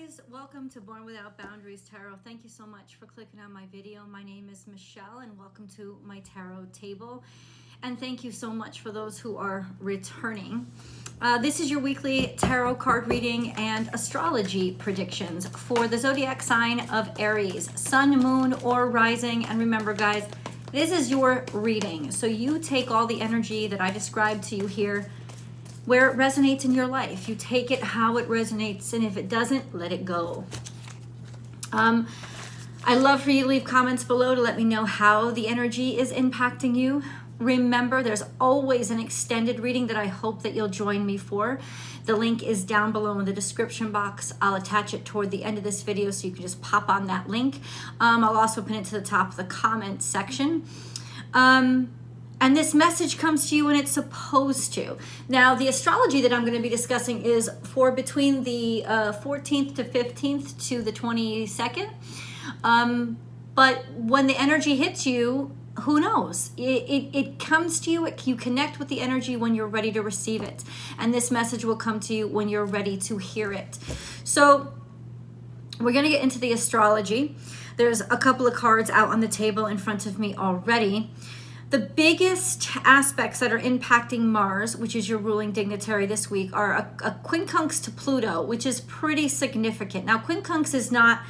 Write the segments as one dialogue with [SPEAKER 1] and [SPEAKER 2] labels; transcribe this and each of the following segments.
[SPEAKER 1] guys, welcome to Born Without Boundaries Tarot. Thank you so much for clicking on my video. My name is Michelle and welcome to my tarot table. And thank you so much for those who are returning. This is your weekly tarot card reading and astrology predictions for the zodiac sign of Aries, sun, moon, or rising. And remember guys, this is your reading. So you take all the energy that I described to you here where it resonates in your life. You take it how it resonates, and if it doesn't, let it go. I'd love for you to leave comments below to let me know how the energy is impacting you. Remember, there's always an extended reading that I hope that you'll join me for. The link is down below in the description box. I'll attach it toward the end of this video so you can just pop on that link. I'll also pin it to the top of the comment section. And this message comes to you when it's supposed to. Now, the astrology that I'm going to be discussing is for between the 14th to 15th to the 22nd. But when the energy hits you, who knows? It comes to you. You connect with the energy when you're ready to receive it. And this message will come to you when you're ready to hear it. So we're going to get into the astrology. There's a couple of cards out on the table in front of me already. The biggest aspects that are impacting Mars, which is your ruling dignitary this week, are a quincunx to Pluto, which is pretty significant. Now, quincunx is not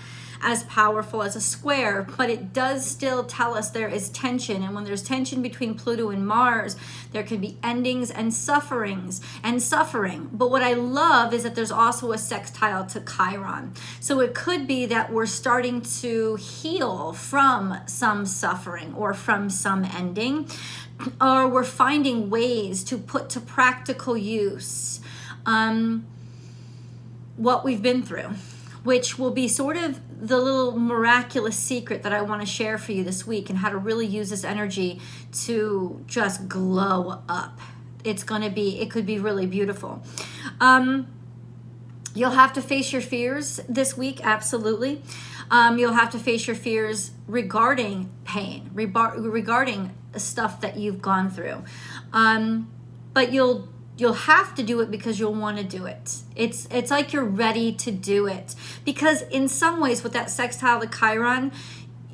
[SPEAKER 1] as powerful as a square, but it does still tell us there is tension. And when there's tension between Pluto and Mars, there can be endings and sufferings and suffering. But what I love is that there's also a sextile to Chiron. So it could be that we're starting to heal from some suffering or from some ending, or we're finding ways to put to practical use what we've been through, which will be sort of the little miraculous secret that I want to share for you this week, and how to really use this energy to just glow up. It could be really beautiful. You'll have to face your fears this week, absolutely. You'll have to face your fears regarding pain, regarding stuff that you've gone through. But you'll have to do it because you'll want to do it. It's like you're ready to do it. Because in some ways with that sextile to Chiron,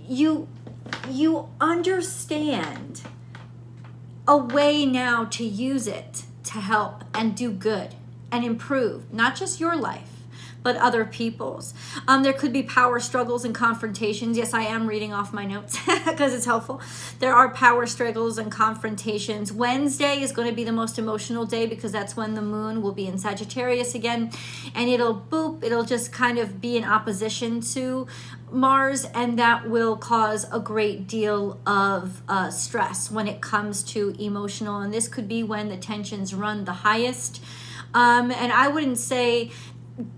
[SPEAKER 1] you understand a way now to use it to help and do good and improve, not just your life, but other people's. There could be power struggles and confrontations. Yes, I am reading off my notes because it's helpful. There are power struggles and confrontations. Wednesday is going to be the most emotional day because that's when the moon will be in Sagittarius again. And it'll just kind of be in opposition to Mars, and that will cause a great deal of stress when it comes to emotional. And this could be when the tensions run the highest. And I wouldn't say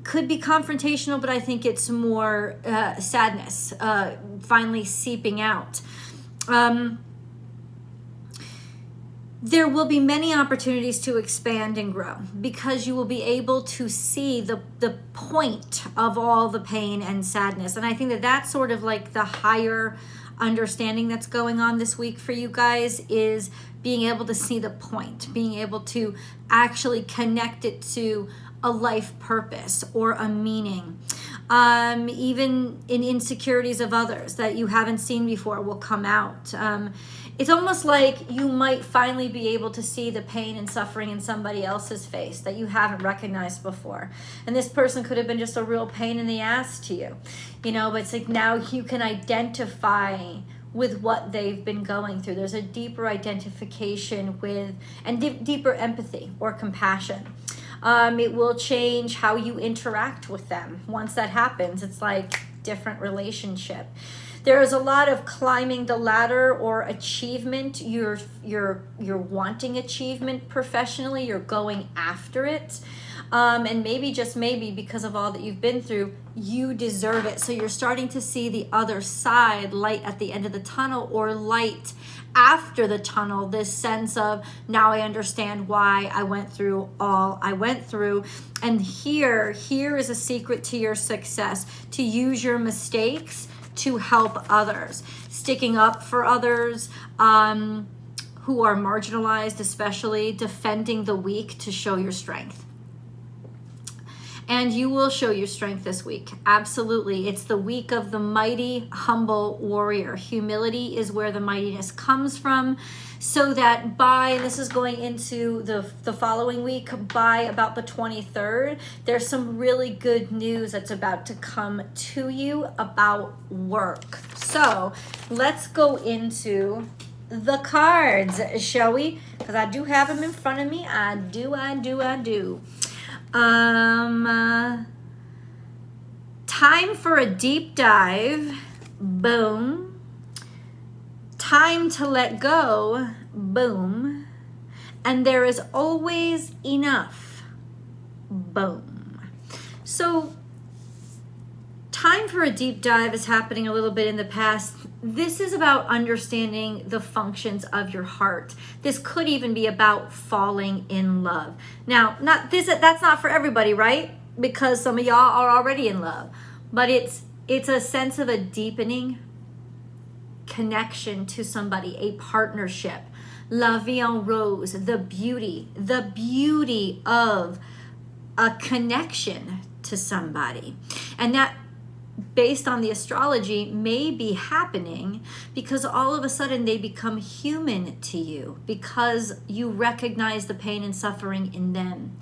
[SPEAKER 1] could be confrontational, but I think it's more sadness finally seeping out. There will be many opportunities to expand and grow because you will be able to see the point of all the pain and sadness. And I think that that's sort of like the higher understanding that's going on this week for you guys, is being able to see the point, being able to actually connect it to a life purpose or a meaning. Even in insecurities of others that you haven't seen before will come out. It's almost like you might finally be able to see the pain and suffering in somebody else's face that you haven't recognized before. And this person could have been just a real pain in the ass to you, but it's like now you can identify with what they've been going through. There's a deeper identification with, and deeper empathy or compassion. It will change how you interact with them. Once that happens, it's like different relationship. There is a lot of climbing the ladder or achievement. You're wanting achievement professionally. You're going after it. And maybe, just maybe, because of all that you've been through, you deserve it. So you're starting to see the other side, light at the end of the tunnel, or light after the tunnel, this sense of, now I understand why I went through all I went through. And here is a secret to your success: to use your mistakes to help others, sticking up for others who are marginalized, especially defending the weak to show your strength. And you will show your strength this week. Absolutely. It's the week of the mighty, humble warrior. Humility is where the mightiness comes from. So that this is going into the following week, by about the 23rd, there's some really good news that's about to come to you about work. So let's go into the cards, shall we? Because I do have them in front of me. I do. Time for a deep dive. Boom. Time to let go. Boom. And there is always enough. Boom. So time for a deep dive is happening a little bit in the past. This is about understanding the functions of your heart. This could even be about falling in love. Now, that's not for everybody, right? Because some of y'all are already in love. But it's a sense of a deepening connection to somebody, a partnership. La vie en rose, the beauty of a connection to somebody. And that, based on the astrology, may be happening because all of a sudden they become human to you, because you recognize the pain and suffering in them.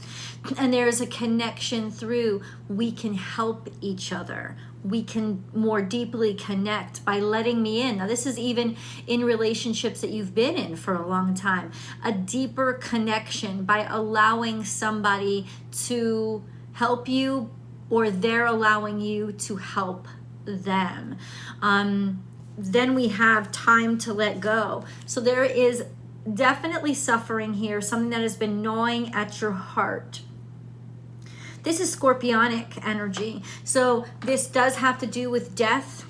[SPEAKER 1] And there is a connection through, we can help each other. We can more deeply connect by letting me in. Now, this is even in relationships that you've been in for a long time. A deeper connection by allowing somebody to help you, or they're allowing you to help them. Then we have time to let go. So there is definitely suffering here, something that has been gnawing at your heart. This is scorpionic energy. So this does have to do with death,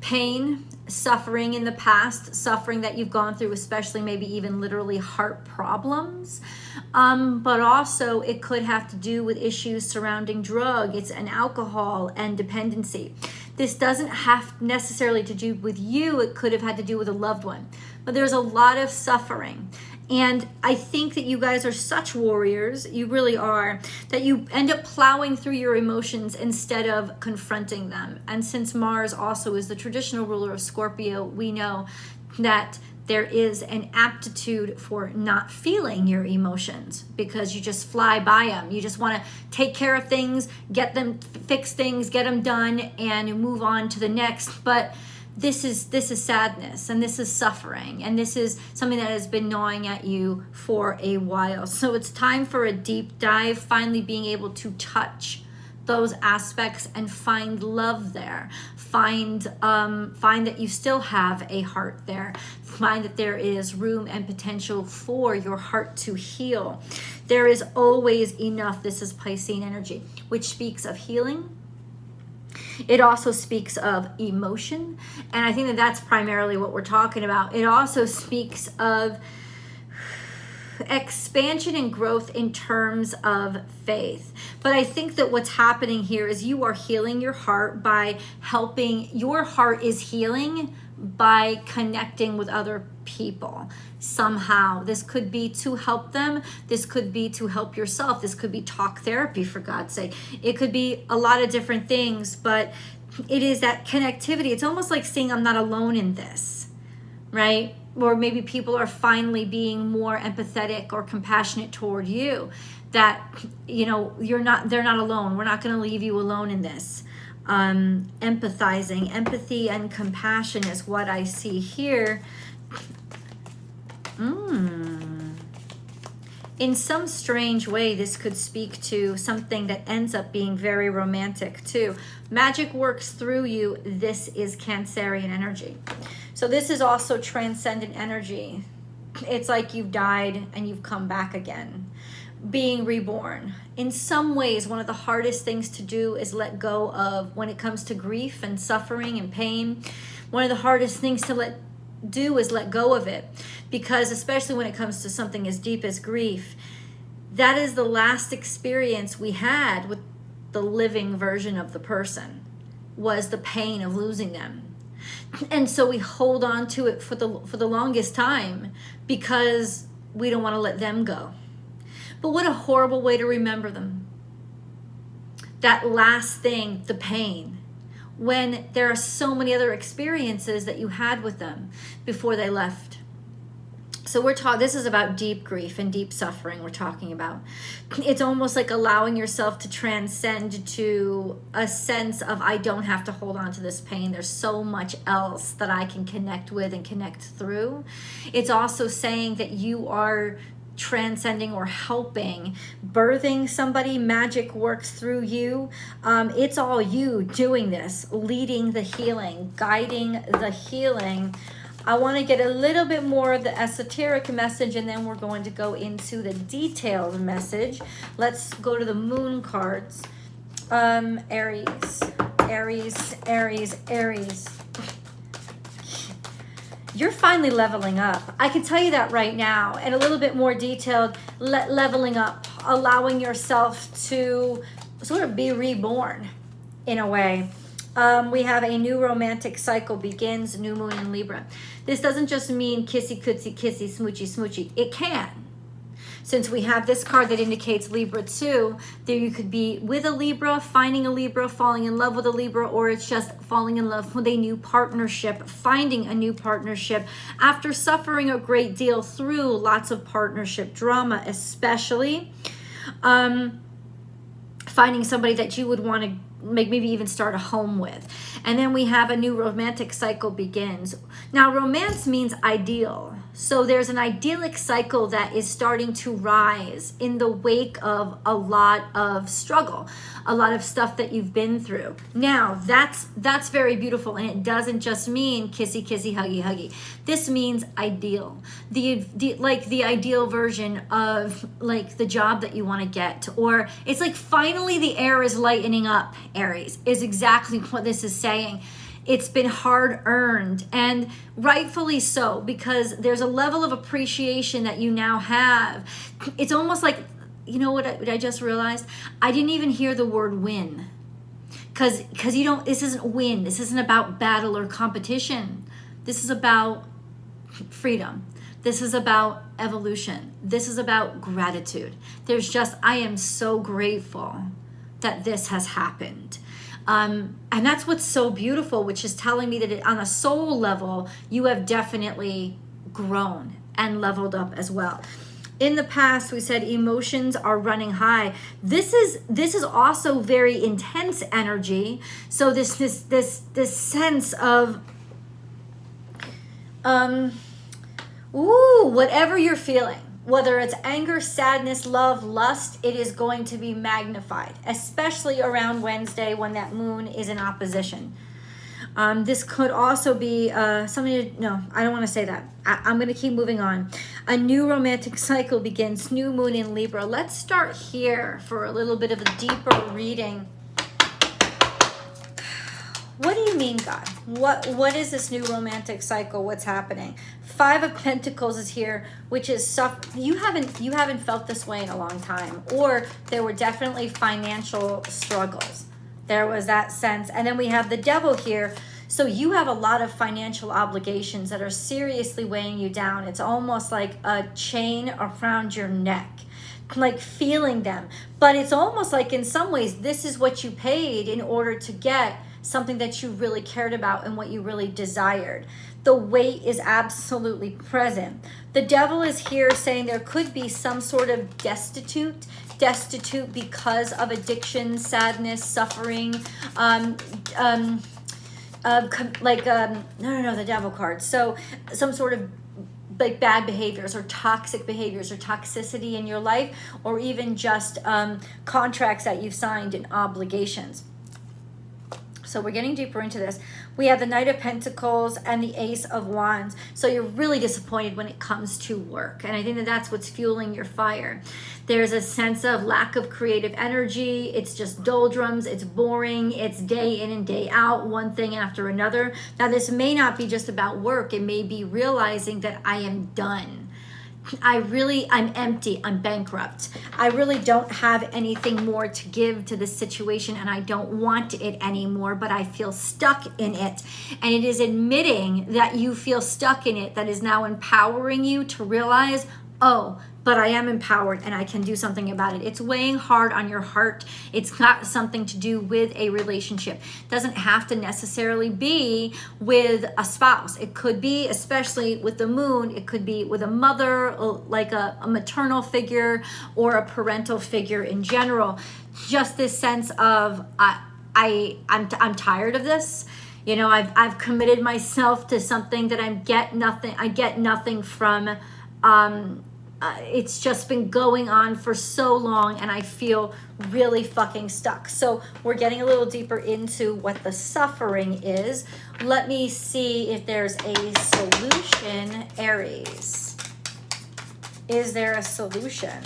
[SPEAKER 1] pain, suffering in the past, suffering that you've gone through, especially maybe even literally heart problems. But also it could have to do with issues surrounding drugs and alcohol and dependency. This doesn't have necessarily to do with you. It could have had to do with a loved one. But there's a lot of suffering. And I think that you guys are such warriors, you really are, that you end up plowing through your emotions instead of confronting them. And since Mars also is the traditional ruler of Scorpio, we know that there is an aptitude for not feeling your emotions because you just fly by them. You just want to take care of things, get them, fix things, get them done, and move on to the next. But this is sadness, and this is suffering, and this is something that has been gnawing at you for a while. So it's time for a deep dive, finally being able to touch those aspects and find love there. Find that you still have a heart there. Find that there is room and potential for your heart to heal. There is always enough. This is Piscean energy, which speaks of healing. It also speaks of emotion, and I think that that's primarily what we're talking about. It also speaks of expansion and growth in terms of faith. But I think that what's happening here is you are healing your heart by helping. Your heart is healing by connecting with other people somehow. This could be to help them. This could be to help yourself. This could be talk therapy, for God's sake. It could be a lot of different things, but it is that connectivity. It's almost like saying, I'm not alone in this, right? Or maybe people are finally being more empathetic or compassionate toward you, that, you know, they're not alone. We're not going to leave you alone in this. Empathizing, empathy and compassion is what I see here. In some strange way, this could speak to something that ends up being very romantic too. Magic works through you. This is Cancerian energy. So this is also transcendent energy. It's like you've died and you've come back again. Being reborn. In some ways, one of the hardest things to do is let go of when it comes to grief and suffering and pain. One of the hardest things to do is let go of it, because especially when it comes to something as deep as grief, that is the last experience we had with the living version of the person, was the pain of losing them. And so we hold on to it for the longest time because we don't want to let them go. But what a horrible way to remember them. that last thing, the pain, when there are so many other experiences that you had with them before they left. So this is about deep grief and deep suffering we're talking about. It's almost like allowing yourself to transcend to a sense of, I don't have to hold on to this pain. There's so much else that I can connect with and connect through. It's also saying that you are transcending or helping, birthing somebody. Magic works through you. It's all you doing this, leading the healing, guiding the healing. I want to get a little bit more of the esoteric message, and then we're going to go into the detailed message. Let's go to the moon cards. Aries. You're finally leveling up. I can tell you that right now. And a little bit more detailed, leveling up, allowing yourself to sort of be reborn in a way. We have a new romantic cycle begins, new moon in Libra. This doesn't just mean kissy, kootsy, kissy, smoochy, smoochy. It can. Since we have this card that indicates Libra too, there you could be with a Libra, finding a Libra, falling in love with a Libra, or it's just falling in love with a new partnership, finding a new partnership after suffering a great deal through lots of partnership drama, especially. Finding somebody that you would want to maybe even start a home with. And then we have a new romantic cycle begins. Now, romance means ideal. So there's an idyllic cycle that is starting to rise in the wake of a lot of struggle, a lot of stuff that you've been through. Now, that's very beautiful, and it doesn't just mean kissy, kissy, huggy, huggy. This means ideal. The ideal version of like the job that you want to get, or it's like finally the air is lightening up, Aries, is exactly what this is saying. It's been hard earned, and rightfully so, because there's a level of appreciation that you now have. It's almost like, you know what I just realized? I didn't even hear the word win. Because you don't, this isn't win. This isn't about battle or competition. This is about freedom. This is about evolution. This is about gratitude. There's just, I am so grateful that this has happened. And that's what's so beautiful, which is telling me that on a soul level, you have definitely grown and leveled up as well. In the past, we said emotions are running high. This is also very intense energy. So this sense of whatever you're feeling, whether it's anger, sadness, love, lust, it is going to be magnified, especially around Wednesday when that moon is in opposition. This could also be something. No, I don't want to say that. I'm going to keep moving on. A new romantic cycle begins, new moon in Libra. Let's start here for a little bit of a deeper reading. What do you mean, God? What is this new romantic cycle? What's happening? 5 of Pentacles is here, which is you haven't felt this way in a long time, or there were definitely financial struggles. There was that sense. And then we have the Devil here. So you have a lot of financial obligations that are seriously weighing you down. It's almost like a chain around your neck, like feeling them. But it's almost like in some ways, this is what you paid in order to get something that you really cared about and what you really desired. The weight is absolutely present. The Devil is here saying there could be some sort of destitute because of addiction, sadness, suffering, the Devil card. So some sort of like bad behaviors or toxic behaviors or toxicity in your life, or even just contracts that you've signed and obligations. So we're getting deeper into this. We have the Knight of Pentacles and the Ace of Wands. So you're really disappointed when it comes to work. And I think that that's what's fueling your fire. There's a sense of lack of creative energy. It's just doldrums. It's boring. It's day in and day out, one thing after another. Now, this may not be just about work. It may be realizing that I am done. I'm empty, I'm bankrupt. I really don't have anything more to give to this situation, and I don't want it anymore, but I feel stuck in it. And it is admitting that you feel stuck in it that is now empowering you to realize, oh, but I am empowered and I can do something about it. It's weighing hard on your heart. It's got something to do with a relationship. It doesn't have to necessarily be with a spouse. It could be, especially with the moon, it could be with a mother, like a maternal figure or a parental figure in general. Just this sense of I'm tired of this. You know, I've committed myself to something that I get nothing from. It's just been going on for so long and I feel really fucking stuck. So we're getting a little deeper into what the suffering is. Let me see if there's a solution, Aries. Is there a solution?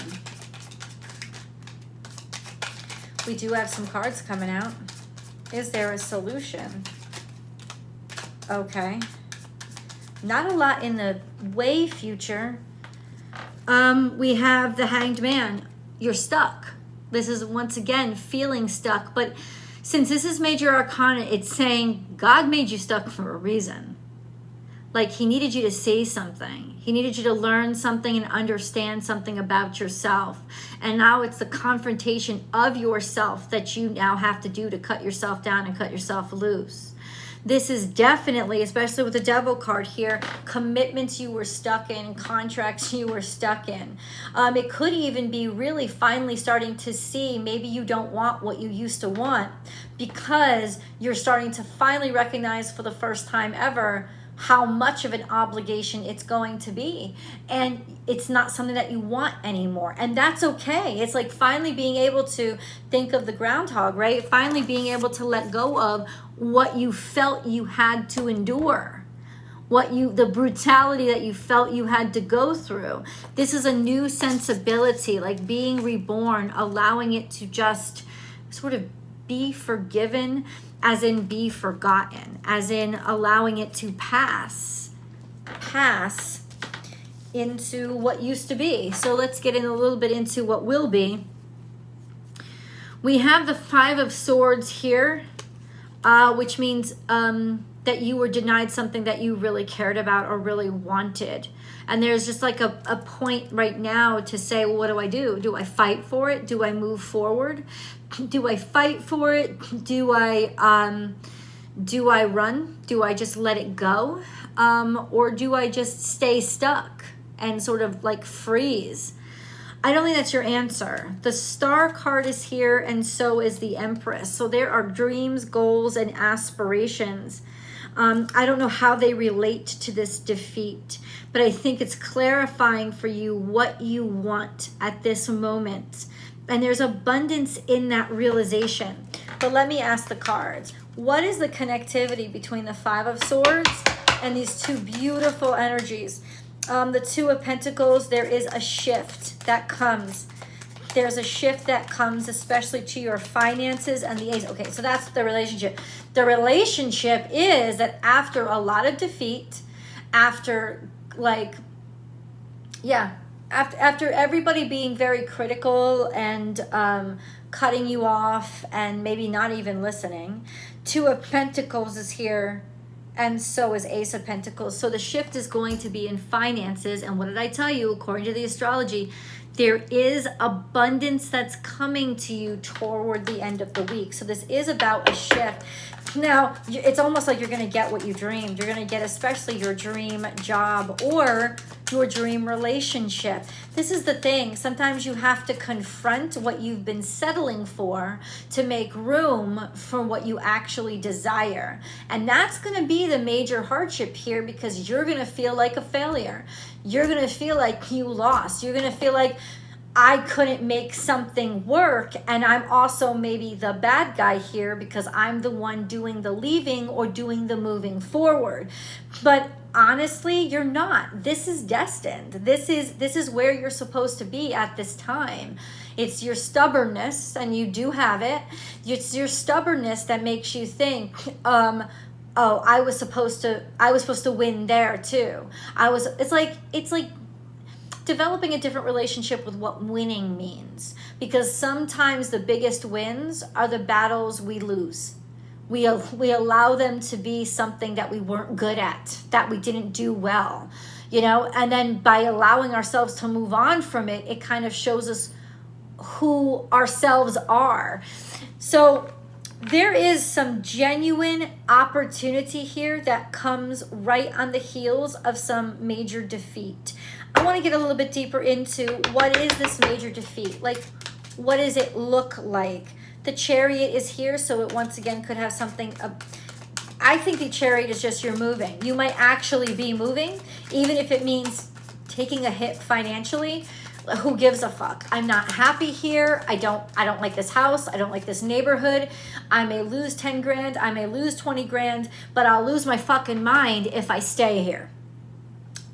[SPEAKER 1] We do have some cards coming out. Is there a solution? Okay. Not a lot in the way future. We have the Hanged Man. You're stuck. This is once again feeling stuck. But since this is Major Arcana, it's saying God made you stuck for a reason. Like he needed you to see something. He needed you to learn something and understand something about yourself. And now it's the confrontation of yourself that you now have to do to cut yourself down and cut yourself loose. This is definitely, especially with the Devil card here, commitments you were stuck in, contracts you were stuck in. It could even be really finally starting to see maybe you don't want what you used to want because you're starting to finally recognize for the first time ever how much of an obligation it's going to be. And it's not something that you want anymore. And that's okay. It's like finally being able to think of the groundhog, right? Finally being able to let go of what you felt you had to endure. The brutality that you felt you had to go through. This is a new sensibility, like being reborn, allowing it to just sort of be forgiven, as in be forgotten, as in allowing it to pass into what used to be. So let's get in a little bit into what will be. We have the Five of Swords here, which means that you were denied something that you really cared about or really wanted. And there's just like a point right now to say, well, what do I do? Do I fight for it? Do I move forward? Do I fight for it? Do I run? Do I just let it go? Or do I just stay stuck and sort of like freeze? I don't think that's your answer. The Star card is here, and so is the Empress. So there are dreams, goals, and aspirations. I don't know how they relate to this defeat, but I think it's clarifying for you what you want at this moment. And there's abundance in that realization. But let me ask the cards. What is the connectivity between the Five of Swords and these two beautiful energies? The Two of Pentacles, there is a shift that comes. There's a shift that comes, especially to your finances, and the Ace. Okay, so that's the relationship. The relationship is that after a lot of defeat, after after everybody being very critical and cutting you off and maybe not even listening, Two of Pentacles is here, and so is Ace of Pentacles. So the shift is going to be in finances. And what did I tell you? According to the astrology, there is abundance that's coming to you toward the end of the week. So this is about a shift. Now, it's almost like you're going to get what you dreamed. You're going to get especially your dream job or your dream relationship. This is the thing. Sometimes you have to confront what you've been settling for to make room for what you actually desire. And that's going to be the major hardship here, because you're going to feel like a failure. You're going to feel like you lost. You're going to feel like I couldn't make something work, and I'm also maybe the bad guy here because I'm the one doing the leaving or doing the moving forward. But honestly, you're not. This is destined. This is where you're supposed to be at this time. It's your stubbornness, and you do have it. It's your stubbornness that makes you think, oh, I was supposed to win there too. It's like developing a different relationship with what winning means, because sometimes the biggest wins are the battles we lose. We allow them to be something that we weren't good at, that we didn't do well. you know, and then by allowing ourselves to move on from it, it kind of shows us who ourselves are. So there is some genuine opportunity here that comes right on the heels of some major defeat. I want to get a little bit deeper into what is this major defeat? Like, what does it look like? The Chariot is here, so it once again could have something. I think the Chariot is just you're moving. You might actually be moving, even if it means taking a hit financially. Who gives a fuck? I'm not happy here. I don't like this house. I don't like this neighborhood. I may lose 10 grand. I may lose 20 grand, but I'll lose my fucking mind if I stay here.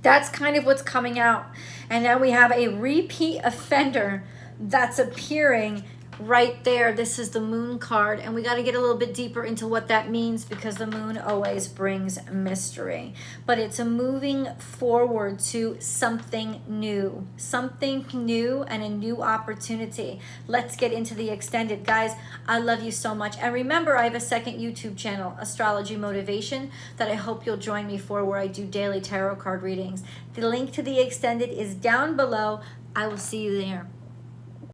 [SPEAKER 1] That's kind of what's coming out. And then we have a repeat offender that's appearing right there. This is the Moon card, and we got to get a little bit deeper into what that means, because the Moon always brings mystery. But it's a moving forward to something new and a new opportunity. Let's get into the extended. Guys, I love you so much. And remember, I have a second YouTube channel, Astrology Motivation, that I hope you'll join me for, where I do daily tarot card readings. The link to the extended is down below. I will see you there.